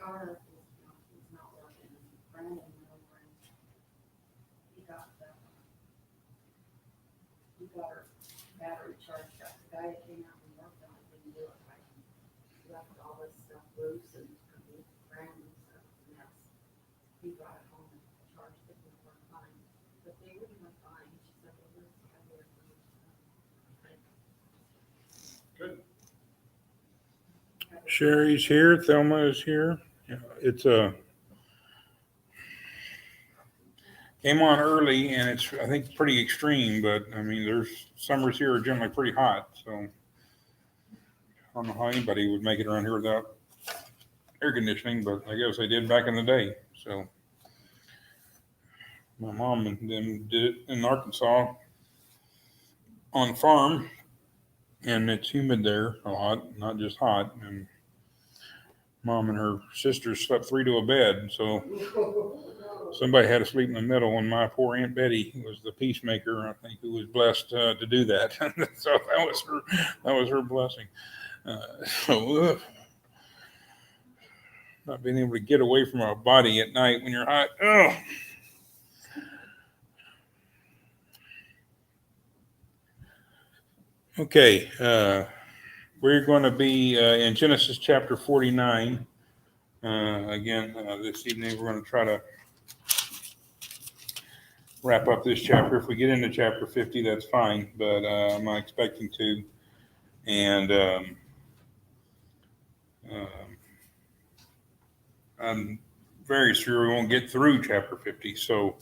car is not working. Brandon went over and he got her battery charged up. The guy that came out and worked on it didn't do it right. He left all this stuff loose and Brandon's a mess. He brought it home and charged it and it worked fine. But they wouldn't work fine. She said, well, this is how they're going to. Good. Sherry's here. Thelma is here. Yeah, it's came on early, and it's, I think, pretty extreme. But I mean, there's summers here are generally pretty hot, so I don't know how anybody would make it around here without air conditioning. But I guess they did back in the day. So my mom and them did it in Arkansas on farm, and it's humid there a lot, not just hot. And Mom and her sisters slept 3 to a bed, so somebody had to sleep in the middle. And my poor Aunt Betty was the peacemaker, I think, who was blessed to do that. So that was her blessing. Not being able to get away from our body at night when you're hot. Oh. Okay. We're going to be in Genesis chapter 49. Again, this evening we're going to try to wrap up this chapter. If we get into chapter 50, that's fine, but I'm not expecting to. And I'm very sure we won't get through chapter 50. So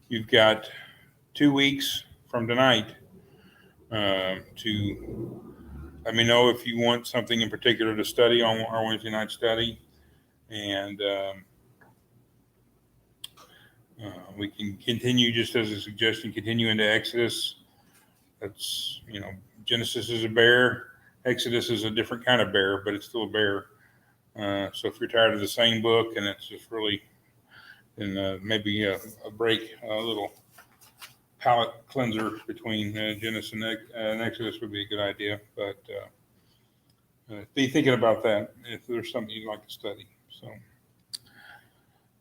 you've got 2 weeks from tonight to let me know if you want something in particular to study on our Wednesday night study. And we can continue, just as a suggestion, continue into Exodus. That's, Genesis is a bear. Exodus is a different kind of bear, but it's still a bear. So if you're tired of the same book and it's just really, then maybe a break, a little palate cleanser between Genesis and Exodus would be a good idea. But be thinking about that if there's something you'd like to study. So,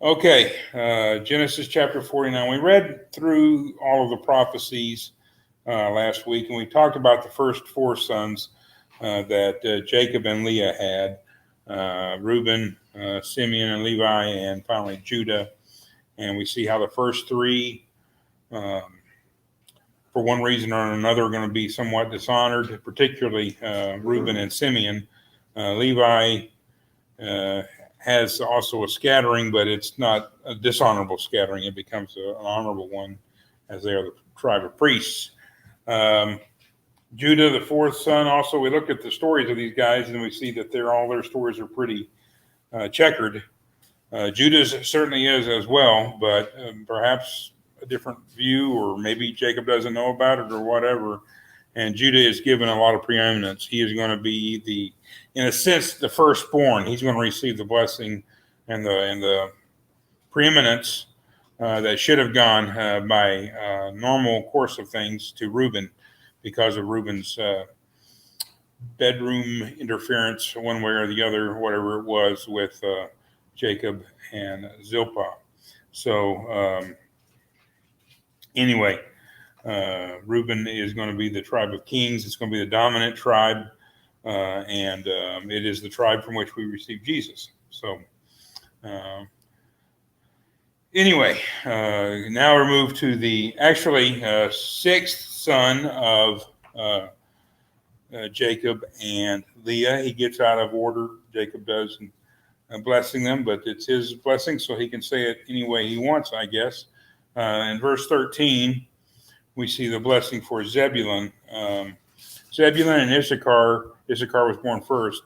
okay, Genesis chapter 49. We read through all of the prophecies last week, and we talked about the first 4 sons that Jacob and Leah had, Reuben, Simeon, and Levi, and finally Judah. And we see how the first 3, for one reason or another, are going to be somewhat dishonored, particularly Reuben and Simeon. Levi has also a scattering, but it's not a dishonorable scattering. It becomes an honorable one, as they are the tribe of priests. Judah, the 4th son, also, we look at the stories of these guys, and we see that all their stories are pretty checkered. Judah's certainly is as well, but perhaps a different view, or maybe Jacob doesn't know about it or whatever. And Judah is given a lot of preeminence. He is going to be in a sense, the firstborn. He's going to receive the blessing and the preeminence that should have gone by normal course of things to Reuben, because of Reuben's bedroom interference one way or the other, whatever it was, with Jacob and Zilpah. So anyway, Reuben is going to be the tribe of kings. It's going to be the dominant tribe, and it is the tribe from which we receive Jesus. So anyway, now we're moved to the actually 6th son of Jacob and Leah. He gets out of order, Jacob does, and blessing them, but it's his blessing, so he can say it any way he wants, I guess. In verse 13, we see the blessing for Zebulun. Zebulun and Issachar was born first,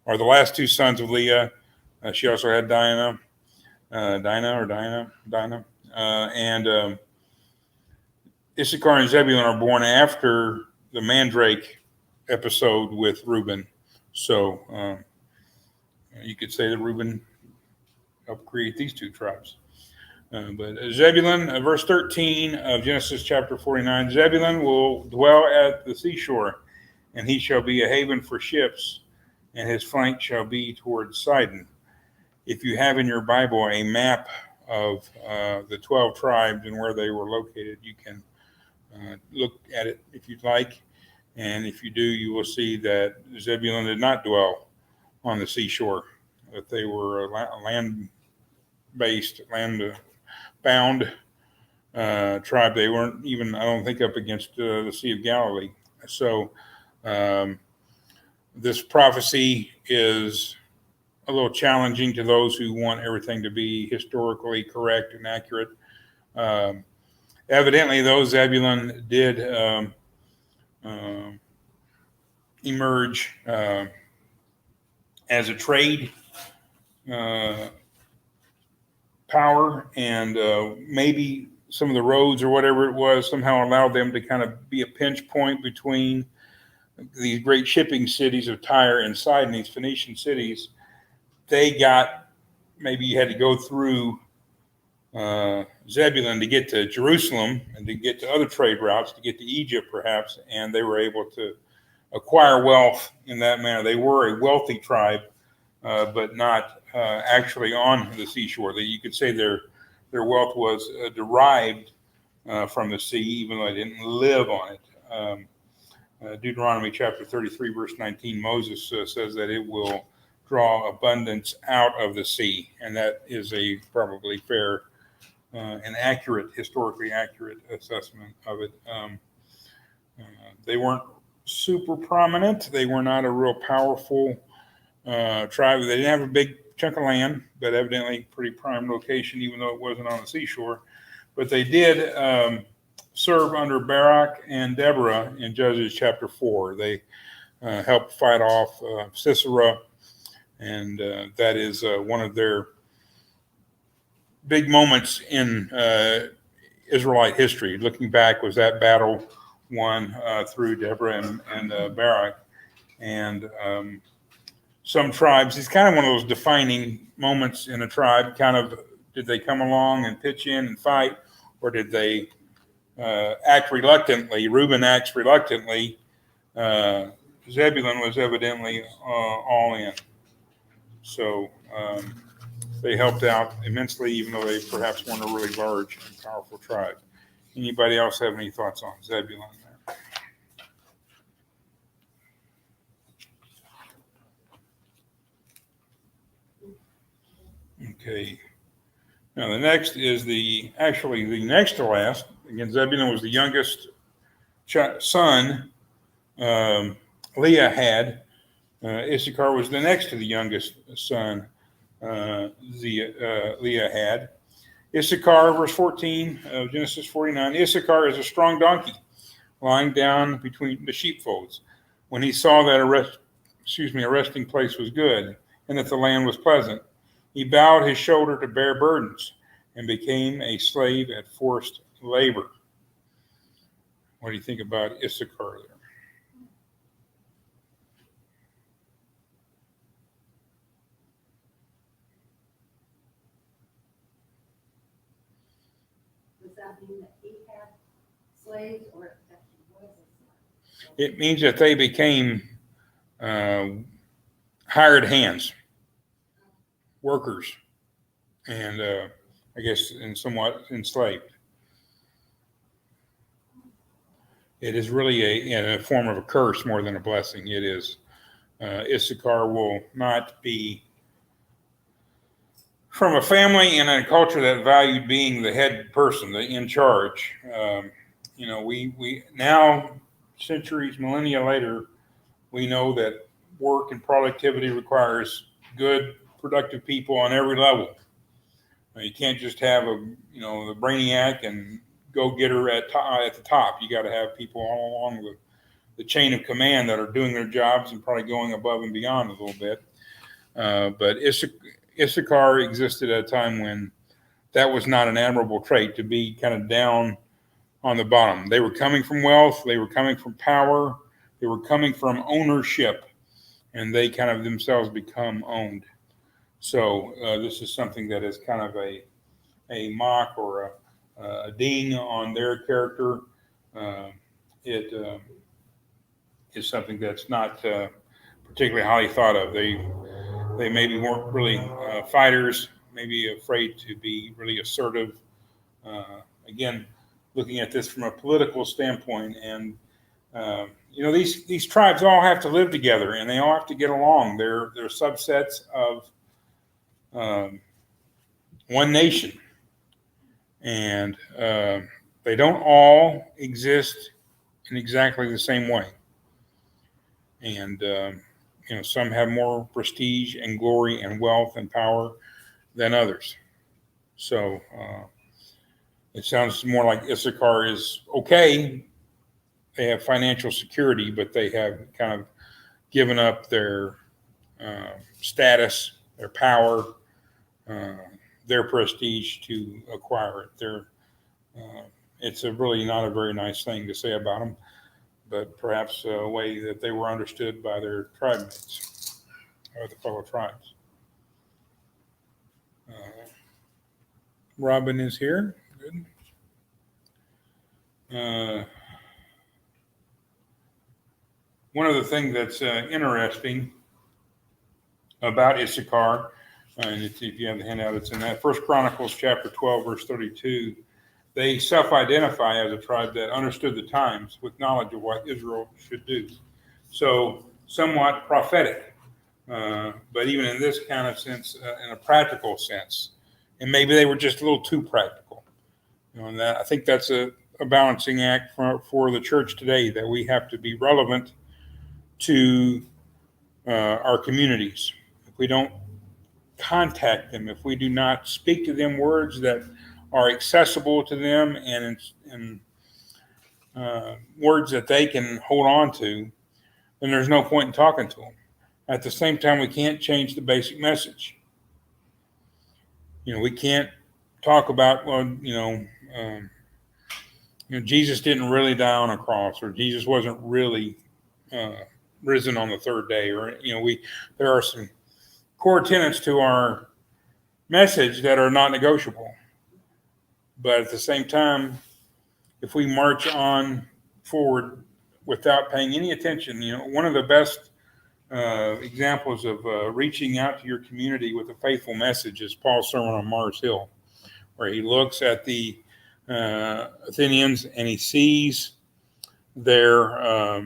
are the last 2 sons of Leah. She also had Dinah. And Issachar and Zebulun are born after the mandrake episode with Reuben. So you could say that Reuben helped create these 2 tribes. But Zebulun, verse 13 of Genesis chapter 49, Zebulun will dwell at the seashore, and he shall be a haven for ships, and his flank shall be towards Sidon. if you have in your Bible a map of the 12 tribes and where they were located, you can look at it if you'd like. And if you do, you will see that Zebulun did not dwell on the seashore, that they were a land-based, land-bound tribe. They weren't even, I don't think, up against the Sea of Galilee. So this prophecy is a little challenging to those who want everything to be historically correct and accurate. Evidently, though, Zebulun did emerge as a trade power, and maybe some of the roads or whatever it was somehow allowed them to kind of be a pinch point between these great shipping cities of Tyre and Sidon, these Phoenician cities. Maybe you had to go through Zebulun to get to Jerusalem and to get to other trade routes, to get to Egypt perhaps, and they were able to acquire wealth in that manner. They were a wealthy tribe, but not actually on the seashore. You could say their wealth was derived from the sea, even though they didn't live on it. Deuteronomy chapter 33, verse 19, Moses says that it will draw abundance out of the sea, and that is a probably fair and accurate, historically accurate assessment of it. They weren't super prominent. They were not a real powerful tribe. They didn't have a big chunk of land, but evidently pretty prime location, even though it wasn't on the seashore. But they did serve under Barak and Deborah in Judges chapter 4. They helped fight off Sisera, and that is one of their big moments in Israelite history. Looking back, was that battle won through Deborah and Barak. And some tribes, it's kind of one of those defining moments in a tribe. Kind of, did they come along and pitch in and fight, or did they act reluctantly? Reuben acts reluctantly. Zebulun was evidently all in. So they helped out immensely, even though they perhaps weren't a really large and powerful tribe. Anybody else have any thoughts on Zebulun there? Okay. Now the next is the next to last. Again, Zebulun was the youngest son Leah had. Issachar was the next to the youngest son Leah had. Issachar, verse 14 of Genesis 49, Issachar is a strong donkey lying down between the sheepfolds. When he saw that a resting place was good and that the land was pleasant, he bowed his shoulder to bear burdens and became a slave at forced labor. What do you think about Issachar there? Does that mean that he had slaves, or that he was a slave? It means that they became hired hands, workers, and I guess somewhat enslaved. It is really a form of a curse more than a blessing. It is. Issachar will not be from a family and a culture that valued being the head person, the in charge. We now, centuries, millennia later, we know that work and productivity requires good, productive people on every level. You can't just have the brainiac and go-getter at the top. You got to have people all along the chain of command that are doing their jobs and probably going above and beyond a little bit. But Issachar existed at a time when that was not an admirable trait, to be kind of down on the bottom. They were coming from wealth. They were coming from power. They were coming from ownership, and they kind of themselves become owned. So this is something that is kind of a mock or a ding on their character. It is something that's not particularly highly thought of. They maybe weren't really fighters, maybe afraid to be really assertive. Again, looking at this from a political standpoint, and these tribes all have to live together, and they all have to get along. They're subsets of one nation, and they don't all exist in exactly the same way. And some have more prestige and glory and wealth and power than others. So it sounds more like Issachar is okay. They have financial security, but they have kind of given up their status, their power, their prestige to acquire it. It's really not a very nice thing to say about them, but perhaps a way that they were understood by their tribe mates or the fellow tribes. Robin is here. Good. One of the things that's interesting about Issachar, and if you have the handout, it's in that 1 Chronicles chapter 12, verse 32. They self-identify as a tribe that understood the times with knowledge of what Israel should do. So somewhat prophetic, but even in this kind of sense, in a practical sense. And maybe they were just a little too practical. And I think that's a balancing act for the church today, that we have to be relevant to our communities. If we don't contact them, if we do not speak to them words that are accessible to them and words that they can hold on to, then there's no point in talking to them. At the same time, we can't change the basic message. We can't talk about, Jesus didn't really die on a cross, or Jesus wasn't really risen on the third day, or there are some core tenets to our message that are not negotiable. But at the same time, if we march on forward without paying any attention, one of the best examples of reaching out to your community with a faithful message is Paul's sermon on Mars Hill, where he looks at the Athenians and he sees their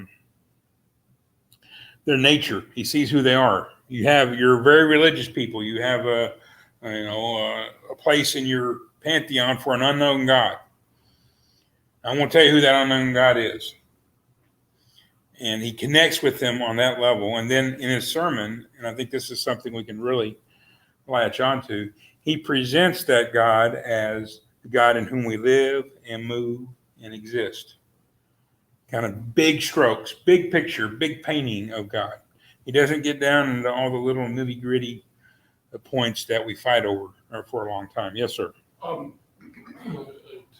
nature. He sees who they are. You're very religious people. You have a place in your pantheon for an unknown God. I won't tell you who that unknown God is. And he connects with them on that level. And then in his sermon, and I think this is something we can really latch onto, he presents that God as the God in whom we live and move and exist. Kind of big strokes, big picture, big painting of God. He doesn't get down into all the little nitty gritty points that we fight over for a long time. Yes, sir. To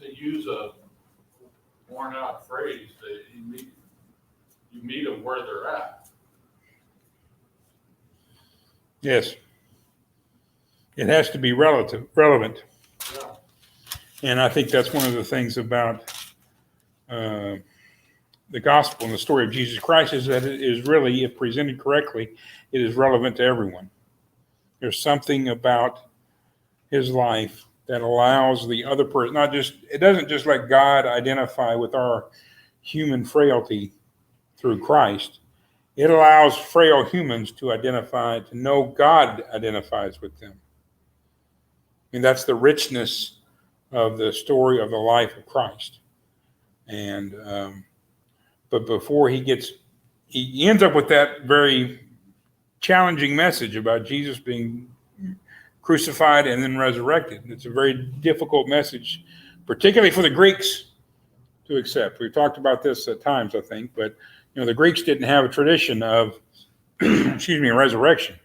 use a worn out phrase, that you meet them where they're at. Yes. It has to be relevant. Yeah. And I think that's one of the things about the gospel and the story of Jesus Christ, is that it is really, if presented correctly, it is relevant to everyone. There's something about his life that allows the other person, it doesn't just let God identify with our human frailty through Christ. It allows frail humans to know God identifies with them. And that's the richness of the story of the life of Christ. And, but before he ends up with that very challenging message about Jesus being crucified and then resurrected. It's a very difficult message, particularly for the Greeks to accept. We've talked about this at times, I think, but the Greeks didn't have a tradition of, resurrection.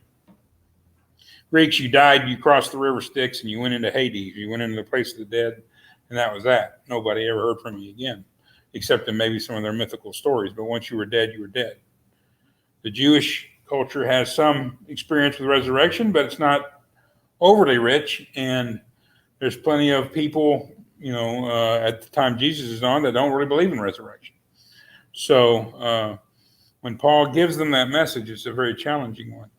Greeks, you died, you crossed the river Styx, and you went into Hades. You went into the place of the dead, and that was that. Nobody ever heard from you again, except in maybe some of their mythical stories. But once you were dead, you were dead. The Jewish culture has some experience with resurrection, but it's not overly rich, and there's plenty of people, at the time Jesus is on, that don't really believe in resurrection. So when Paul gives them that message, it's a very challenging one.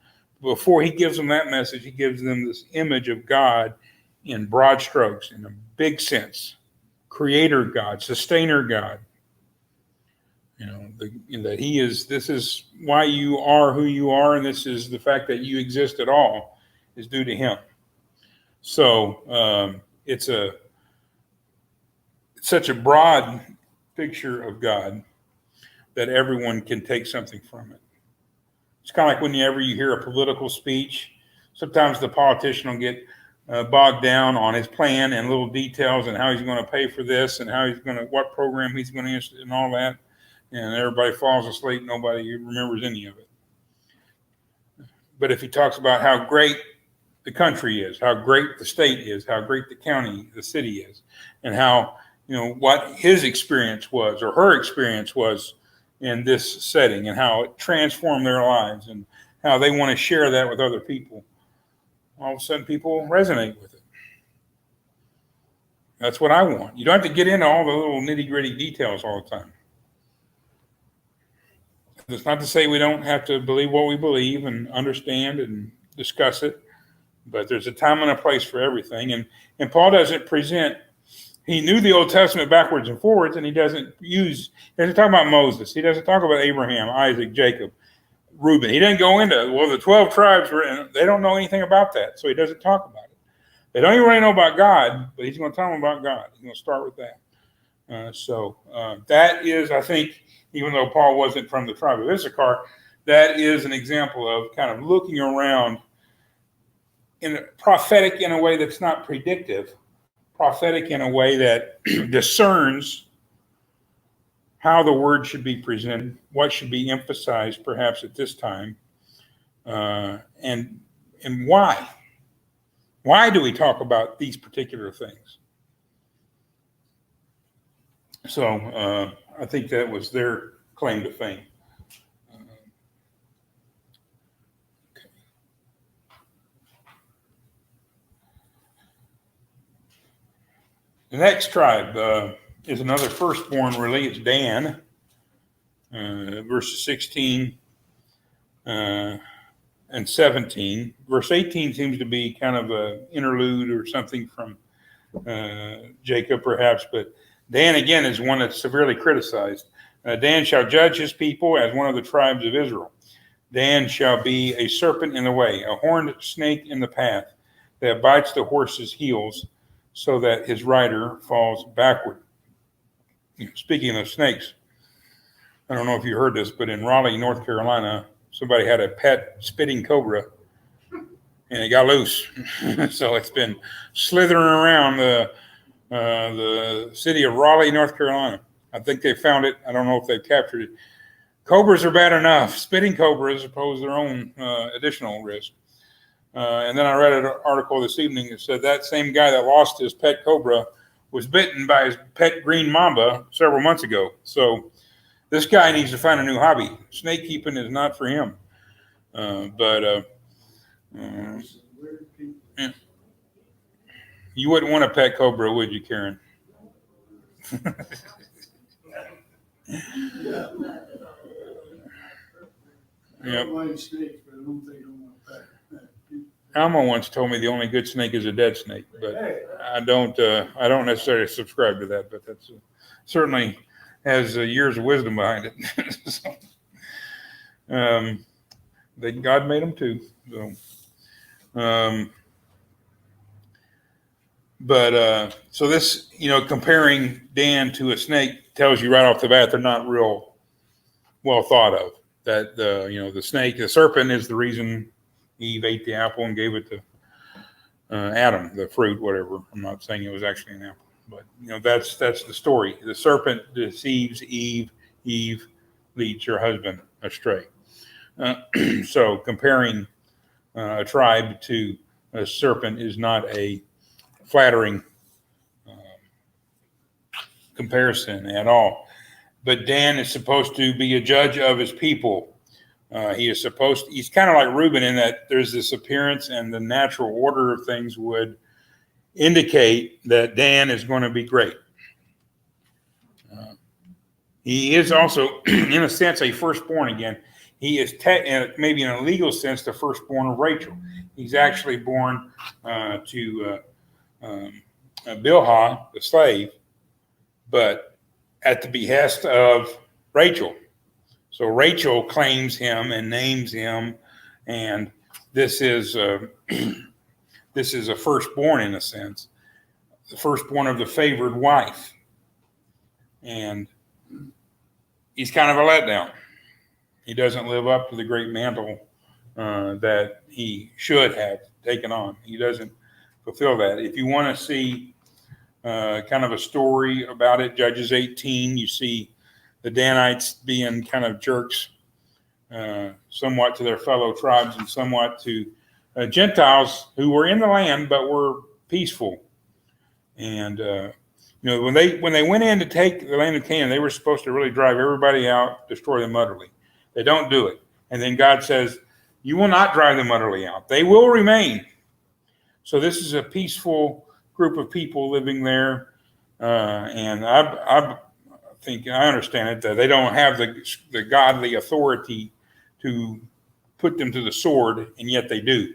before he gives them that message, he gives them this image of God in broad strokes, in a big sense. Creator God, sustainer God. That he is, this is why you are who you are, and this is the fact that you exist at all is due to him. So it's such a broad picture of God that everyone can take something from it. It's kind of like whenever you hear a political speech, sometimes the politician will get bogged down on his plan and little details and how he's going to pay for this and how he's going to, what program he's going to use and all that. And everybody falls asleep. Nobody remembers any of it. But if he talks about how great the country is, how great the state is, how great the county, the city is, and how, what his experience was or her experience was in this setting and how it transformed their lives and how they want to share that with other people, all of a sudden people resonate with it. That's what I want. You don't have to get into all the little nitty-gritty details all the time. It's not to say we don't have to believe what we believe and understand and discuss it, but there's a time and a place for everything. And Paul doesn't present, he knew the Old Testament backwards and forwards, and he doesn't talk about Moses. He doesn't talk about Abraham, Isaac, Jacob, Reuben. He didn't go into, the 12 tribes they don't know anything about that, so he doesn't talk about it. They don't even really know about God, but he's going to tell them about God. He's going to start with that. So that is, I think, even though Paul wasn't from the tribe of Issachar, that is an example of kind of looking around prophetic in a way that's not predictive, prophetic in a way that discerns how the word should be presented, what should be emphasized perhaps at this time, and why. Why do we talk about these particular things? So I think that was their claim to fame. Okay. The next tribe is another firstborn, really. It's Dan, verses 16 and 17. Verse 18 seems to be kind of an interlude or something from Jacob, perhaps, but Dan, again, is one that's severely criticized. Dan shall judge his people as one of the tribes of Israel. Dan shall be a serpent in the way, a horned snake in the path that bites the horse's heels so that his rider falls backward. Speaking of snakes, I don't know if you heard this, but in Raleigh, North Carolina, somebody had a pet spitting cobra and it got loose. So it's been slithering around the city of Raleigh, North Carolina. I think they found it. I don't know if they've captured it. Cobras are bad enough. Spitting cobras pose their own additional risk. And then I read an article this evening that said that same guy that lost his pet cobra was bitten by his pet green mamba several months ago. So this guy needs to find a new hobby. Snake keeping is not for him. Yeah. You wouldn't want a pet cobra, would you, Karen? Yep. Alma once told me the only good snake is a dead snake, but I don't necessarily subscribe to that, but that's certainly has years of wisdom behind it. So, God made them too. So, so this, comparing Dan to a snake tells you right off the bat they're not real well thought of. That the snake, the serpent, is the reason Eve ate the apple and gave it to Adam, the fruit, whatever. I'm not saying it was actually an apple, but that's the story. The serpent deceives Eve. Eve leads her husband astray. So comparing a tribe to a serpent is not a flattering comparison at all. But Dan is supposed to be a judge of his people. He's kind of like Reuben in that there's this appearance and the natural order of things would indicate that Dan is going to be great. He is also, in a sense, a firstborn again. He is maybe in a legal sense the firstborn of Rachel. He's actually born to Bilhah, the slave, but at the behest of Rachel. So Rachel claims him and names him, and this is this is a firstborn in a sense, the firstborn of the favored wife, and he's kind of a letdown. He doesn't live up to the great mantle that he should have taken on. He doesn't fulfill that. If you want to see kind of a story about it, Judges 18, you see the Danites being kind of jerks, somewhat to their fellow tribes and somewhat to Gentiles who were in the land but were peaceful. And when they went in to take the land of Canaan, they were supposed to really drive everybody out, destroy them utterly. They don't do it, and then God says, "You will not drive them utterly out; they will remain." So this is a peaceful group of people living there, and I think I understand it that they don't have the godly authority to put them to the sword, and yet they do.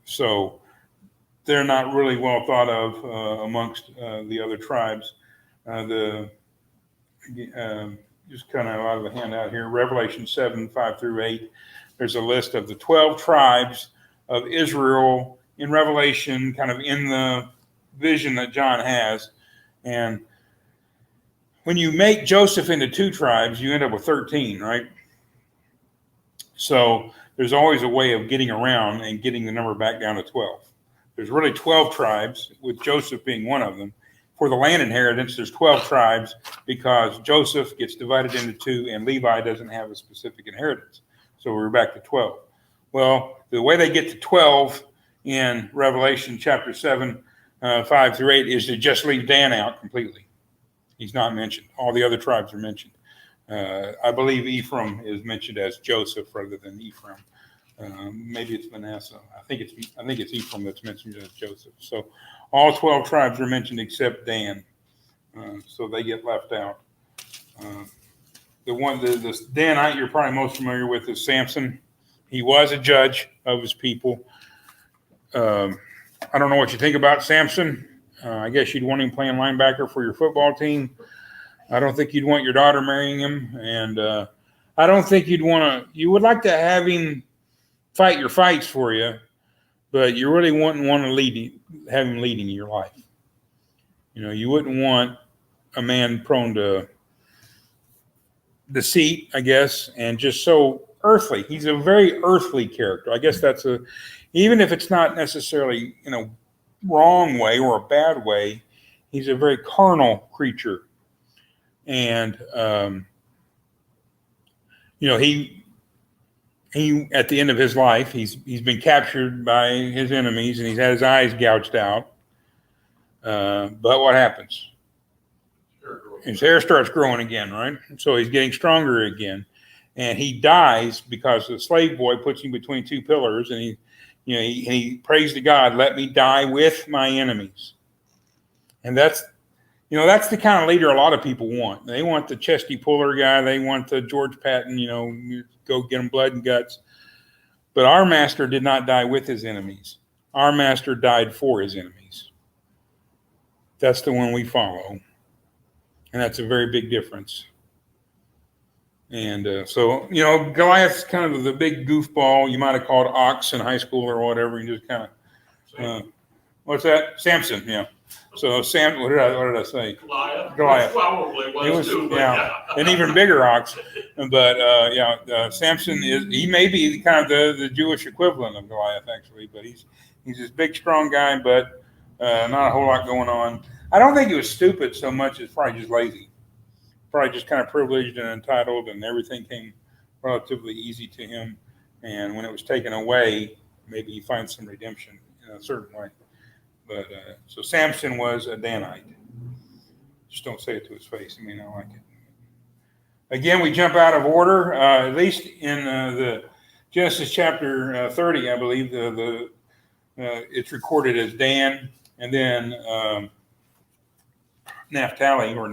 So they're not really well thought of amongst the other tribes. Just kind of out of the handout here, Revelation 7:5-8. There's a list of the 12 tribes of Israel in Revelation, kind of in the vision that John has. And when you make Joseph into 2 tribes, you end up with 13, right? So there's always a way of getting around and getting the number back down to 12. There's really 12 tribes, with Joseph being one of them. For the land inheritance, there's 12 tribes because Joseph gets divided into 2 and Levi doesn't have a specific inheritance. So we're back to 12. Well, the way they get to 12 in Revelation chapter 7, 5-8 is to just leave Dan out completely. He's not mentioned. All the other tribes are mentioned. I believe Ephraim is mentioned as Joseph rather than Ephraim. Maybe it's Manasseh. I think it's Ephraim that's mentioned as Joseph. So all 12 tribes are mentioned except Dan. So they get left out. The Danite you're probably most familiar with is Samson. He was a judge of his people. I don't know what you think about Samson. I guess you'd want him playing linebacker for your football team. I don't think you'd want your daughter marrying him. And I don't think you would like to have him fight your fights for you, but you really wouldn't want to have him leading your life. You wouldn't want a man prone to deceit, I guess, and just so earthly. He's a very earthly character. I guess even if it's not necessarily in a wrong way or a bad way, he's a very carnal creature. And, he at the end of his life, he's been captured by his enemies and he's had his eyes gouged out. But what happens? His hair starts growing again, right? So he's getting stronger again. And he dies because the slave boy puts him between 2 pillars, and he prays to God, "Let me die with my enemies." And that's the kind of leader a lot of people want. They want the chesty puller guy. They want the George Patton, go get them blood and guts. But our master did not die with his enemies. Our master died for his enemies. That's the one we follow. And that's a very big difference. And so Goliath's kind of the big goofball. You might have called Ox in high school or whatever. You just kind of, what's that? Samson, yeah. So what did I say? Goliath. Probably was too. Yeah, an even bigger ox. But Samson he may be kind of the Jewish equivalent of Goliath, actually. But he's this big, strong guy, but not a whole lot going on. I don't think he was stupid so much as probably just lazy. Probably just kind of privileged and entitled, and everything came relatively easy to him. And when it was taken away, maybe he finds some redemption in a certain way. But so Samson was a Danite. Just don't say it to his face. I mean, I like it. Again, we jump out of order. At least in the Genesis chapter 30, I believe, it's recorded as Dan, and then Naphtali were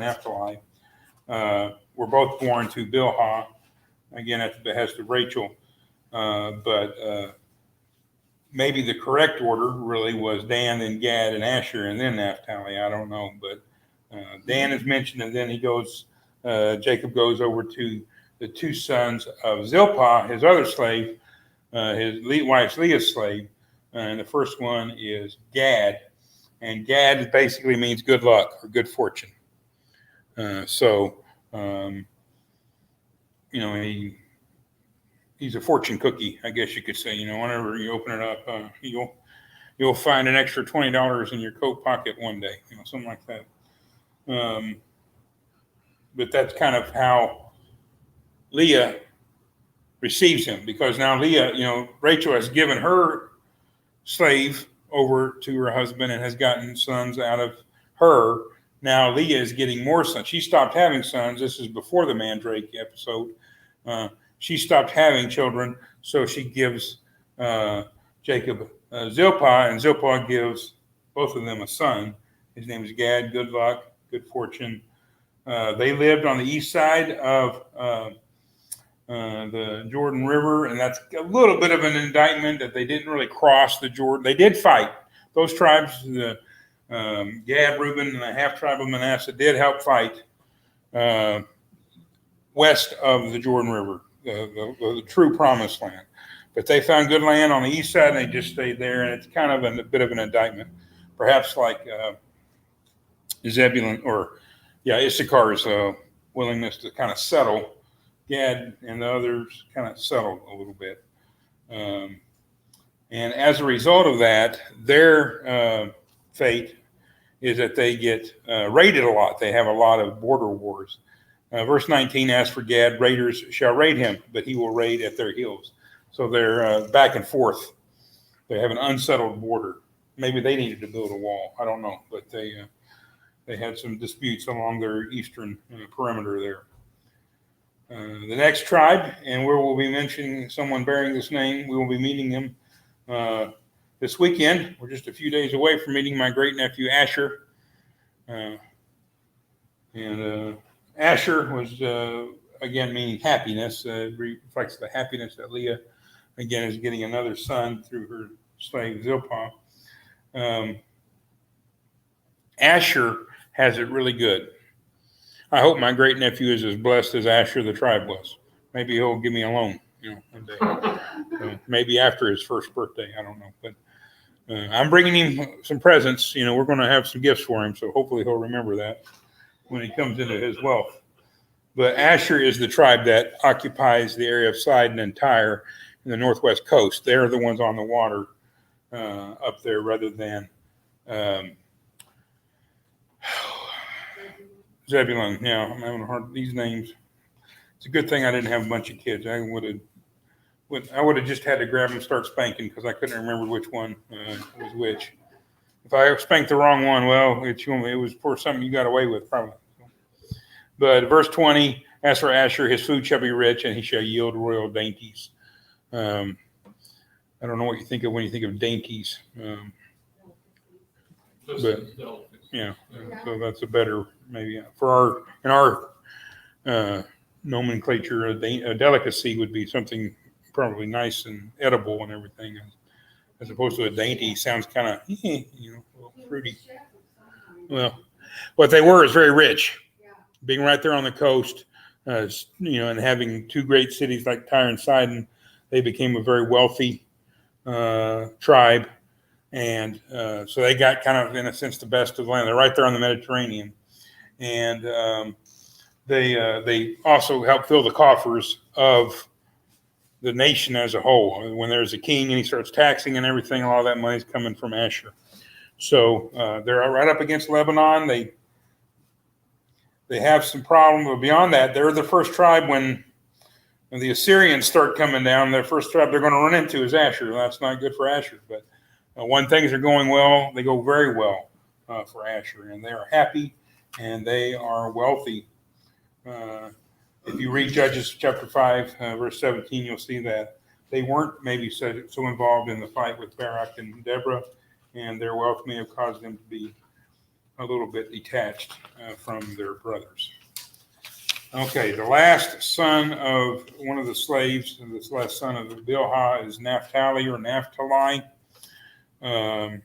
both born to Bilhah. again, at the behest of Rachel. But maybe the correct order really was Dan, then Gad, and Asher, and then Naphtali. I don't know. But Dan is mentioned, and then Jacob goes over to the two sons of Zilpah, his other slave, his wife's Leah's slave. And the first one is Gad. And Gad basically means good luck or good fortune. He's a fortune cookie, I guess you could say. Whenever you open it up, you'll find an extra $20 in your coat pocket one day, something like that. But that's kind of how Leah receives him, because now Leah, Rachel has given her slave over to her husband and has gotten sons out of her. Now Leah is getting more sons. She stopped having sons. This is before the Mandrake episode. She stopped having children, so she gives Jacob Zilpah, and Zilpah gives both of them a son. His name is Gad, good luck, good fortune. They lived on the east side of the Jordan River, and that's a little bit of an indictment that they didn't really cross the Jordan. They did fight. Those tribes, the Gad, Reuben, and the half-tribe of Manasseh did help fight west of the Jordan River, the true promised land. But they found good land on the east side, and they just stayed there, and it's kind of a bit of an indictment. Perhaps like Zebulun Issachar's willingness to kind of settle. Gad and the others kind of settled a little bit. And as a result of that, their fate is that they get raided a lot. They have a lot of border wars. Verse 19 asks for Gad, raiders shall raid him, but he will raid at their heels. So they're back and forth. They have an unsettled border. Maybe they needed to build a wall. I don't know. But they had some disputes along their eastern perimeter there. The next tribe, and where we'll be mentioning someone bearing this name, we will be meeting them this weekend. We're just a few days away from meeting my great nephew Asher. Asher was, again, meaning happiness. Reflects the happiness that Leah, again, is getting another son through her slave Zilpah. Asher has it really good. I hope my great nephew is as blessed as Asher the tribe was. Maybe he'll give me a loan, one day. Maybe after his first birthday, I don't know. But I'm bringing him some presents. We're going to have some gifts for him, so hopefully he'll remember that when he comes into his wealth. But Asher is the tribe that occupies the area of Sidon and Tyre in the northwest coast. They're the ones on the water up there rather than Zebulun. Yeah, I'm having a hard these names. It's a good thing I didn't have a bunch of kids. I would have just had to grab them and start spanking because I couldn't remember which one was which. If I spanked the wrong one, well, it was for something you got away with, probably. But verse 20, as for Asher, his food shall be rich, and he shall yield royal dainties. I don't know what you think of when you think of dainties. But yeah, so that's a better maybe for our nomenclature. A delicacy would be something probably nice and edible and everything, as opposed to a dainty. Sounds kind of a little fruity. Well, what they were is very rich, being right there on the coast, and having two great cities like Tyre and Sidon. They became a very wealthy tribe. And so they got kind of, in a sense, the best of the land. They're right there on the Mediterranean. And they also help fill the coffers of the nation as a whole. When there's a king and he starts taxing and everything, a lot of that money is coming from Asher. So they're right up against Lebanon. They have some problems. But beyond that, they're the first tribe when the Assyrians start coming down. Their first tribe they're going to run into is Asher. That's not good for Asher. But when things are going well, they go very well for Asher, and they are happy and they are wealthy. If you read Judges chapter 5, verse 17, you'll see that they weren't maybe so involved in the fight with Barak and Deborah, and their wealth may have caused them to be a little bit detached from their brothers. Okay, the last son of one of the slaves, this last son of Bilhah, is Naphtali or Naphtali. Verse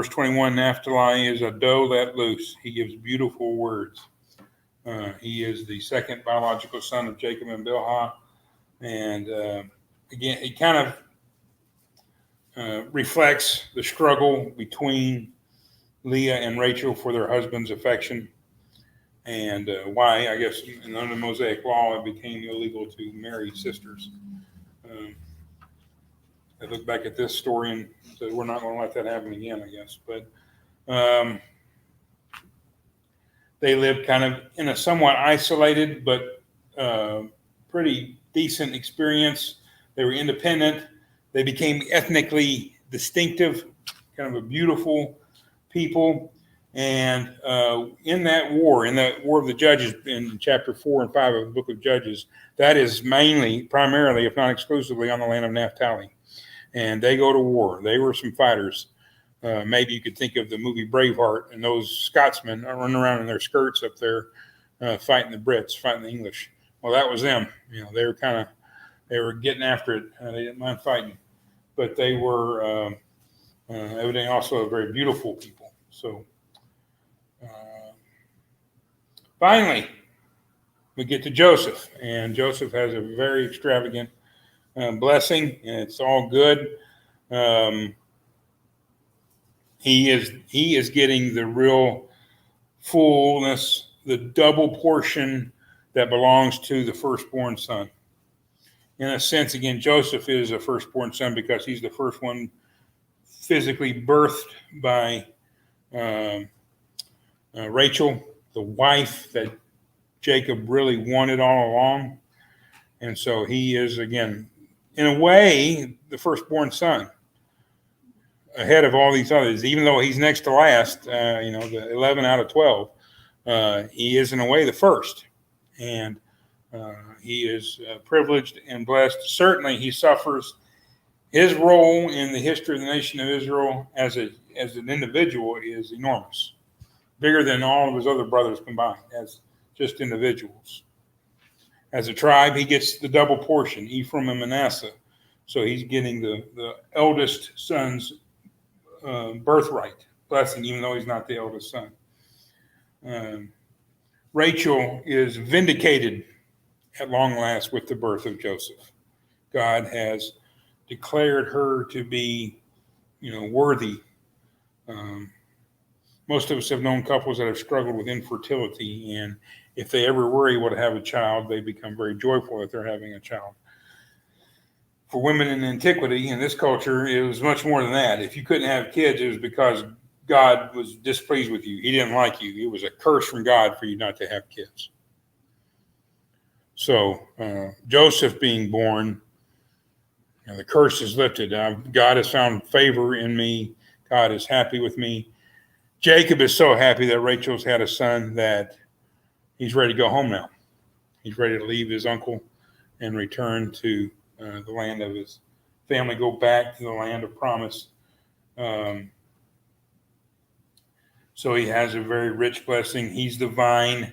21, Naphtali is a doe let loose. He gives beautiful words. He is the second biological son of Jacob and Bilhah. And again, it kind of reflects the struggle between Leah and Rachel for their husband's affection. And why, I guess, under the Mosaic law, it became illegal to marry sisters. I look back at this story and said, we're not going to let that happen again, I guess. But they lived kind of in a somewhat isolated but pretty decent experience. They were independent. They became ethnically distinctive, kind of a beautiful people. And in that war of the Judges, in chapter 4 and 5 of the book of Judges, that is primarily, if not exclusively, on the land of Naphtali. And they go to war. They were some fighters. Maybe you could think of the movie Braveheart, and those Scotsmen are running around in their skirts up there fighting the Brits, fighting the English. Well, that was them. They were getting after it. They didn't mind fighting. But they were evidently also a very beautiful people. So finally, we get to Joseph, and Joseph has a very extravagant blessing, and it's all good. He is getting the real fullness, the double portion that belongs to the firstborn son. In a sense, again, Joseph is a firstborn son because he's the first one physically birthed by Rachel, the wife that Jacob really wanted all along. And so he is, again, in a way, the firstborn son, ahead of all these others. Even though he's next to last, the 11 out of 12, he is in a way the first. And he is privileged and blessed. Certainly, he suffers. His role in the history of the nation of Israel as an individual is enormous, bigger than all of his other brothers combined as just individuals. As a tribe, he gets the double portion, Ephraim and Manasseh. So he's getting the eldest son's birthright blessing, even though he's not the eldest son. Rachel is vindicated at long last with the birth of Joseph. God has declared her to be, worthy. Most of us have known couples that have struggled with infertility, and if they ever were able to have a child, they become very joyful that they're having a child. For women in antiquity, in this culture, it was much more than that. If you couldn't have kids, it was because God was displeased with you. He didn't like you. It was a curse from God for you not to have kids. So Joseph being born, the curse is lifted. God has found favor in me. God is happy with me. Jacob is so happy that Rachel's had a son that he's ready to go home now. He's ready to leave his uncle and return to the land of his family, go back to the land of promise. So he has a very rich blessing. He's the vine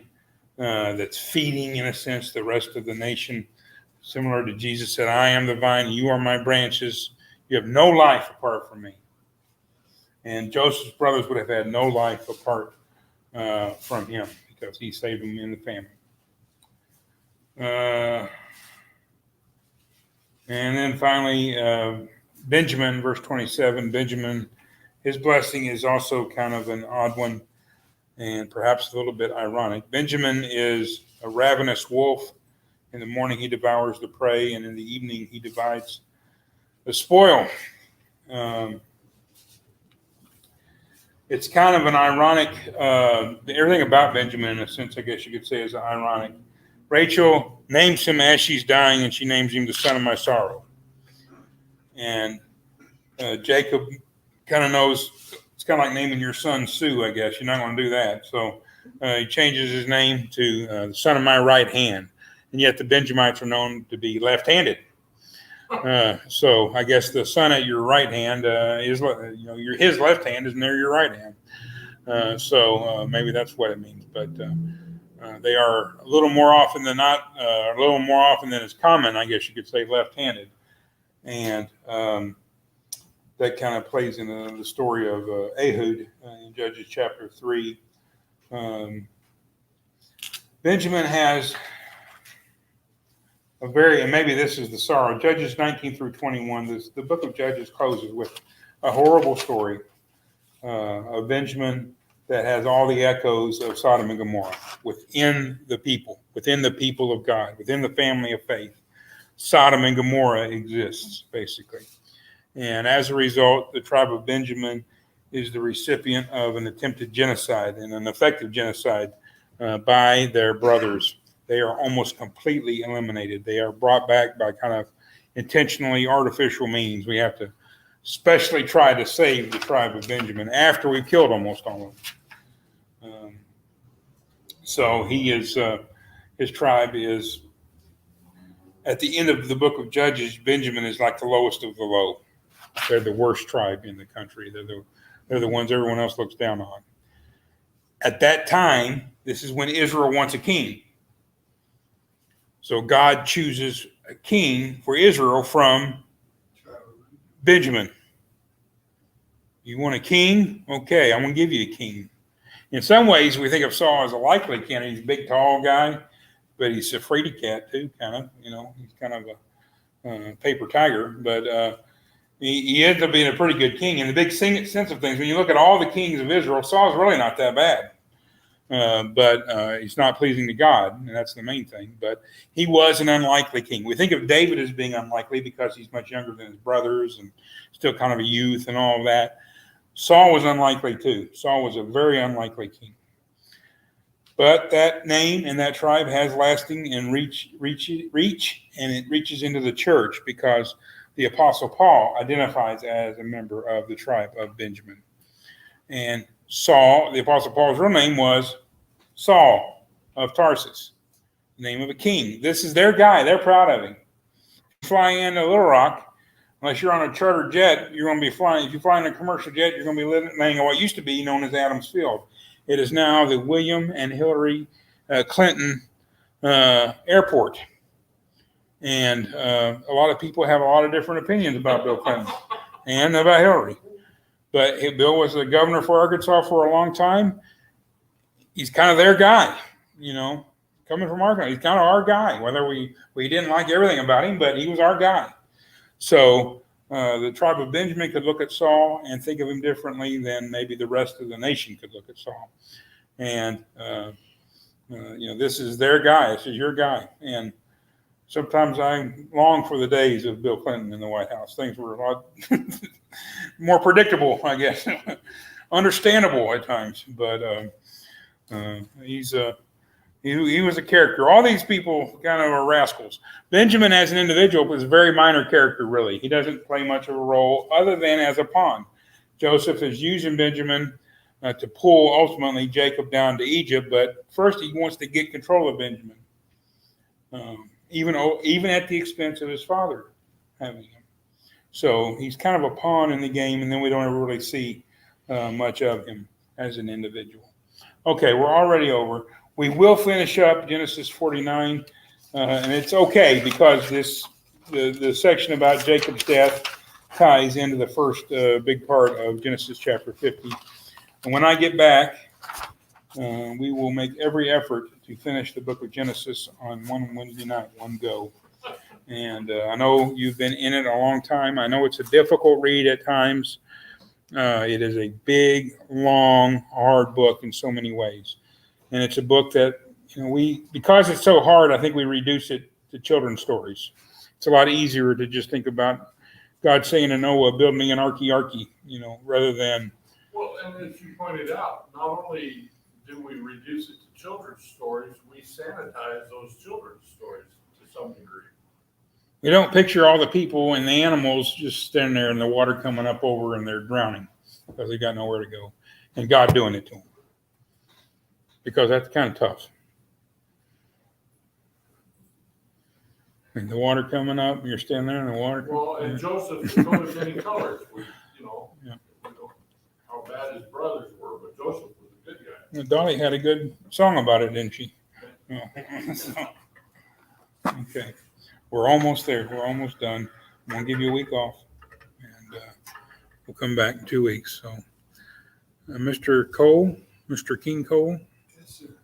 that's feeding, in a sense, the rest of the nation. Similar to Jesus said, I am the vine, you are my branches. You have no life apart from me. And Joseph's brothers would have had no life apart from him because he saved them in the famine. And then finally, Benjamin, verse 27, Benjamin, his blessing is also kind of an odd one and perhaps a little bit ironic. Benjamin is a ravenous wolf. In the morning, he devours the prey, and in the evening, he divides the spoil. It's kind of an ironic, everything about Benjamin, in a sense, I guess you could say, is ironic. Rachel names him as she's dying, and she names him the son of my sorrow. And Jacob kind of knows, it's kind of like naming your son Sue, I guess. You're not going to do that. So he changes his name to the son of my right hand. And yet the Benjamites are known to be left-handed. So I guess the son at your right hand is, his left hand is near your right hand. So maybe that's what it means. But they are a little more often than not, a little more often than is common, I guess you could say, left-handed. And that kind of plays into the story of Ehud in Judges chapter 3. Benjamin has a very, and maybe this is the sorrow, Judges 19 through 21, the book of Judges closes with a horrible story of Benjamin that has all the echoes of Sodom and Gomorrah within the people of God, within the family of faith. Sodom and Gomorrah exists, basically. And as a result, the tribe of Benjamin is the recipient of an attempted genocide and an effective genocide by their brothers. They are almost completely eliminated. They are brought back by kind of intentionally artificial means. We have to especially try to save the tribe of Benjamin after we've killed almost all of them. So his tribe is, at the end of the book of Judges, Benjamin is like the lowest of the low. They're the worst tribe in the country. They're the ones everyone else looks down on. At that time, this is when Israel wants a king. So God chooses a king for Israel from Benjamin. You want a king? Okay, I'm going to give you a king. In some ways, we think of Saul as a likely candidate. He's a big, tall guy, but he's a fraidy cat too, kind of. He's kind of a paper tiger. But he ends up being a pretty good king. In the big sense of things, when you look at all the kings of Israel, Saul's really not that bad. But he's not pleasing to God, and that's the main thing. But he was an unlikely king. We think of David as being unlikely because he's much younger than his brothers and still kind of a youth and all of that. Saul was unlikely too. Saul was a very unlikely king. But that name and that tribe has lasting and reach, and it reaches into the church because the Apostle Paul identifies as a member of the tribe of Benjamin. And Saul, the Apostle Paul's real name was Saul of Tarsus, the name of a king. This is their guy. They're proud of him. You fly into Little Rock, unless you're on a charter jet, you're going to be flying. If you fly in a commercial jet, you're going to be landing on what used to be known as Adams Field. It is now the William and Hillary Clinton Airport. And a lot of people have a lot of different opinions about Bill Clinton and about Hillary. But Bill was the governor for Arkansas for a long time. He's kind of their guy, coming from Arkansas. He's kind of our guy, whether we didn't like everything about him, but he was our guy. So the tribe of Benjamin could look at Saul and think of him differently than maybe the rest of the nation could look at Saul. And, this is their guy. This is your guy. And sometimes I long for the days of Bill Clinton in the White House. Things were a lot more predictable, I guess, understandable at times. But he was a character. All these people kind of are rascals. Benjamin, as an individual, was a very minor character, really. He doesn't play much of a role other than as a pawn. Joseph is using Benjamin to pull, ultimately, Jacob down to Egypt. But first, he wants to get control of Benjamin, even at the expense of his father having him. So he's kind of a pawn in the game, and then we don't ever really see much of him as an individual. Okay, we're already over. We will finish up Genesis 49, and it's okay because the section about Jacob's death ties into the first big part of Genesis chapter 50. And when I get back, we will make every effort to finish the book of Genesis on one Wednesday night, one go. And I know you've been in it a long time. I know it's a difficult read at times. It is a big, long, hard book in so many ways. And it's a book that, because it's so hard, I think we reduce it to children's stories. It's a lot easier to just think about God saying to Noah, build me an arky, rather than. Well, and as you pointed out, not only do we reduce it to children's stories, we sanitize those children's stories to some degree. We don't picture all the people and the animals just standing there and the water coming up over and they're drowning because they got nowhere to go. And God doing it to them. Because that's kind of tough. And the water coming up, you're standing there and the water. Well, and Joseph showed us many colors. We know how bad his brothers were, but Joseph was Dolly had a good song about it, didn't she? So, okay, we're almost there. We're almost done. I'm gonna give you a week off, and we'll come back in 2 weeks. So, Mr. Cole, Mr. King Cole,